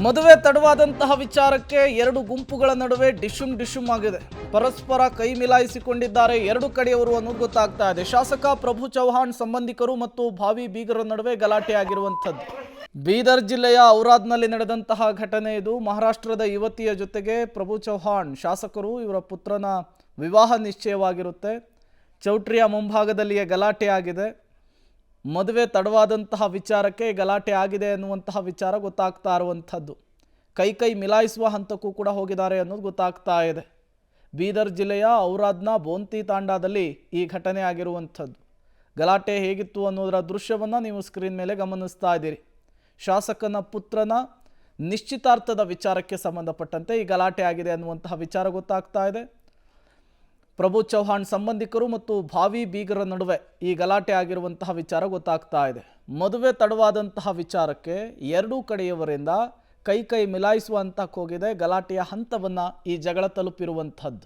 ಮದುವೆ ತಡವಾದಂತಹ ವಿಚಾರಕ್ಕೆ ಎರಡು ಗುಂಪುಗಳ ನಡುವೆ ಡಿಶುಮ್ ಆಗಿದೆ. ಪರಸ್ಪರ ಕೈ ಮಿಲಾಯಿಸಿಕೊಂಡಿದ್ದಾರೆ ಎರಡು ಕಡೆಯವರು ಅನ್ನೋದು ಗೊತ್ತಾಗ್ತಾ ಇದೆ. ಶಾಸಕ ಪ್ರಭು ಚೌಹಾಣ್ ಸಂಬಂಧಿಕರು ಮತ್ತು ಭಾವಿ ಬೀಗರ ನಡುವೆ ಗಲಾಟೆ ಆಗಿರುವಂಥದ್ದು. ಬೀದರ್ ಜಿಲ್ಲೆಯ ಔರಾದ್ನಲ್ಲಿ ನಡೆದಂತಹ ಘಟನೆ ಇದು. ಮಹಾರಾಷ್ಟ್ರದ ಯುವತಿಯ ಜೊತೆಗೆ ಪ್ರಭು ಚೌಹಾಣ್ ಶಾಸಕರು ಇವರ ಪುತ್ರನ ವಿವಾಹ ನಿಶ್ಚಯವಾಗಿರುತ್ತೆ. ಚೌಟ್ರಿಯ ಮುಂಭಾಗದಲ್ಲಿಯೇ ಗಲಾಟೆ ಆಗಿದೆ. ಮದುವೆ ತಡವಾದಂತಹ ವಿಚಾರಕ್ಕೆ ಗಲಾಟೆ ಆಗಿದೆ ಅನ್ನುವಂತಹ ವಿಚಾರ ಗೊತ್ತಾಗ್ತಾ ಇರುವಂಥದ್ದು. ಕೈ ಮಿಲಾಯಿಸುವ ಹಂತಕ್ಕೂ ಕೂಡ ಹೋಗಿದ್ದಾರೆ ಅನ್ನೋದು ಗೊತ್ತಾಗ್ತಾ ಇದೆ. ಬೀದರ್ ಜಿಲ್ಲೆಯ ಔರಾದ್ನ ಬೋಂತಿ ತಾಂಡಾದಲ್ಲಿ ಈ ಘಟನೆ ಆಗಿರುವಂಥದ್ದು. ಗಲಾಟೆ ಹೇಗಿತ್ತು ಅನ್ನೋದರ ದೃಶ್ಯವನ್ನು ನೀವು ಸ್ಕ್ರೀನ್ ಮೇಲೆ ಗಮನಿಸ್ತಾ ಇದ್ದೀರಿ. ಶಾಸಕನ ಪುತ್ರನ ನಿಶ್ಚಿತಾರ್ಥದ ವಿಚಾರಕ್ಕೆ ಸಂಬಂಧಪಟ್ಟಂತೆ ಈ ಗಲಾಟೆ ಆಗಿದೆ ಅನ್ನುವಂತಹ ವಿಚಾರ ಗೊತ್ತಾಗ್ತಾ ಇದೆ. ಪ್ರಭು ಚೌಹಾಣ್ ಸಂಬಂಧಿಕರು ಮತ್ತು ಭಾವಿ ಬೀಗರ ನಡುವೆ ಈ ಗಲಾಟೆ ಆಗಿರುವಂತಹ ವಿಚಾರ ಗೊತ್ತಾಗ್ತಾ ಇದೆ. ಮದುವೆ ತಡವಾದಂತಹ ವಿಚಾರಕ್ಕೆ ಎರಡೂ ಕಡೆಯವರಿಂದ ಕೈ ಮಿಲಾಯಿಸುವಂತ ಹೋಗಿದೆ. ಗಲಾಟೆಯ ಹಂತವನ್ನು ಈ ಜಗಳ ತಲುಪಿರುವಂಥದ್ದು.